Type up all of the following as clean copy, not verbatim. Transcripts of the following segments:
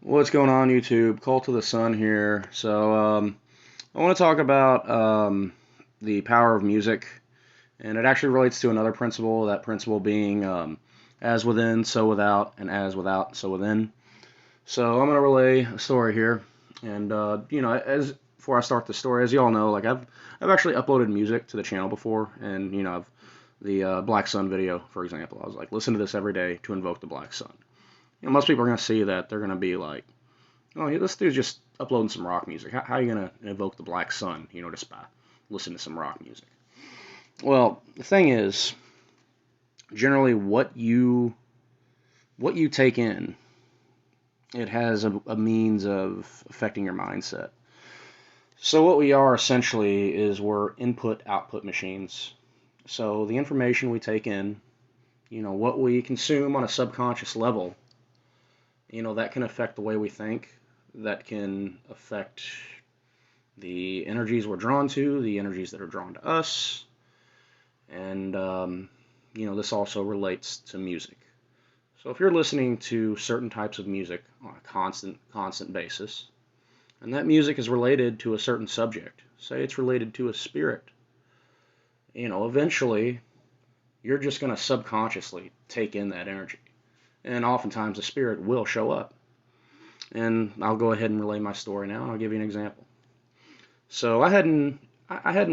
What's going on, YouTube? Cult of the Sun here. I want to talk about the power of music, and it actually relates to another principle. That principle being as within, so without, and as without, so within. So I'm going to relay a story here, and as before I start the story, as you all know, I've actually uploaded music to the channel before, and I've the Black Sun video, for example. I was like, listen to this every day to invoke the Black Sun. Most people are going to see that, they're going to be like, oh, yeah, this dude's just uploading some rock music. How are you gonna invoke the Black Sun? Just by listening to some rock music. Well, the thing is, generally, what you take in, it has a means of affecting your mindset. So what we are essentially is we're input-output machines. So the information we take in, what we consume on a subconscious level, that can affect the way we think. That can affect the energies we're drawn to, the energies that are drawn to us, and this also relates to music. So if you're listening to certain types of music on a constant basis, and that music is related to a certain subject, say it's related to a spirit, eventually you're just going to subconsciously take in that energy, and oftentimes the spirit will show up. And I'll go ahead and relay my story now, and I'll give you an example. So I hadn't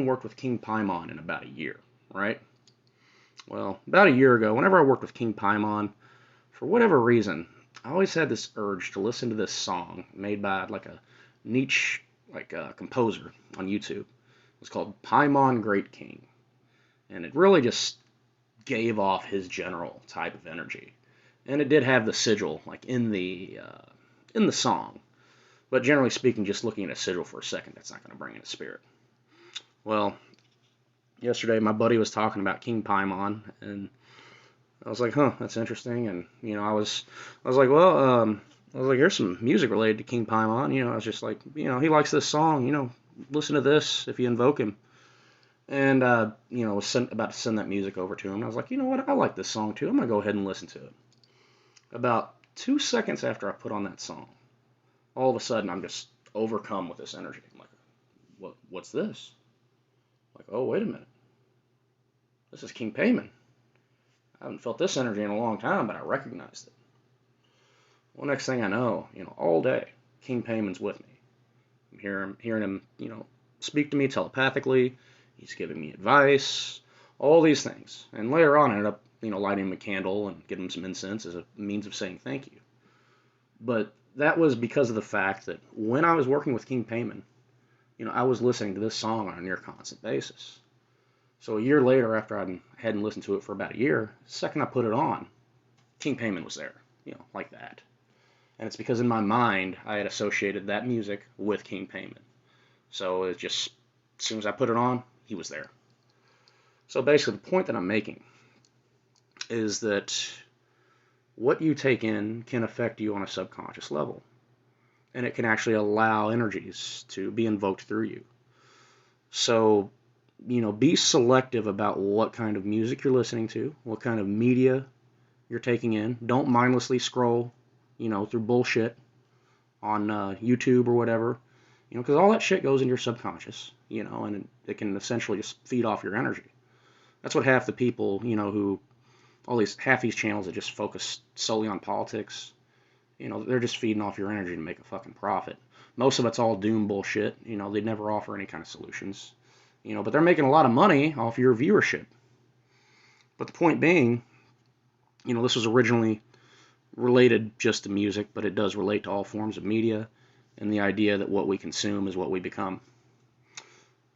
worked with King Paimon in about a year, right? Well, about a year ago, whenever I worked with King Paimon, for whatever reason, I always had this urge to listen to this song made by like a niche composer on YouTube. It was called Paimon Great King, and it really just gave off his general type of energy. And it did have the sigil like in the song, but generally speaking, just looking at a sigil for a second, that's not going to bring in a spirit. Well, yesterday my buddy was talking about King Paimon, and I was like, huh, that's interesting. And I was like, well, I was like, here's some music related to King Paimon. I was just like, he likes this song. Listen to this if you invoke him. And was about to send that music over to him. And I was like, you know what, I like this song too. I'm gonna go ahead and listen to it. About 2 seconds after I put on that song, all of a sudden I'm just overcome with this energy. I'm like, what's this? Like, oh, wait a minute, this is King Paimon. I haven't felt this energy in a long time, but I recognized it. Well, next thing I know, all day, King Payman's with me. I'm hearing him, speak to me telepathically. He's giving me advice, all these things. And later on, I ended up, lighting him a candle and giving him some incense as a means of saying thank you. But that was because of the fact that when I was working with King Payman, I was listening to this song on a near constant basis. So a year later, after I hadn't listened to it for about a year, the second I put it on, King Payman was there, like that. And it's because in my mind, I had associated that music with King Payman. So it just, as soon as I put it on, he was there. So basically, the point that I'm making is that what you take in can affect you on a subconscious level. And it can actually allow energies to be invoked through you. So, be selective about what kind of music you're listening to, what kind of media you're taking in. Don't mindlessly scroll, through bullshit on YouTube or whatever, because all that shit goes into your subconscious, and it can essentially just feed off your energy. That's what half the people, who half these channels that just focus solely on politics, they're just feeding off your energy to make a fucking profit. Most of it's all doom bullshit. They never offer any kind of solutions. But they're making a lot of money off your viewership. But the point being, this was originally related just to music, but it does relate to all forms of media and the idea that what we consume is what we become.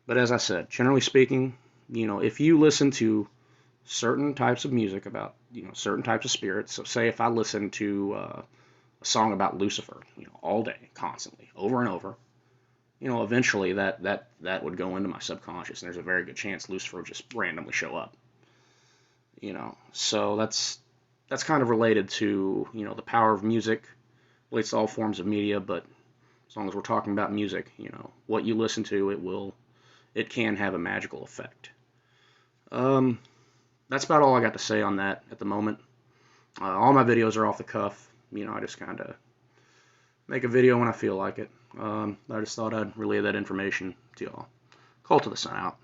But as I said, generally speaking, if you listen to certain types of music about, certain types of spirits, so say if I listen to a song about Lucifer, all day, constantly, over and over, eventually that would go into my subconscious, and there's a very good chance Lucifer would just randomly show up. So that's kind of related to, the power of music. Relates to all forms of media, but as long as we're talking about music, what you listen to, it can have a magical effect. That's about all I got to say on that at the moment. All my videos are off the cuff. I just kind of make a video when I feel like it. I just thought I'd relay that information to y'all. Cult of the Sun out.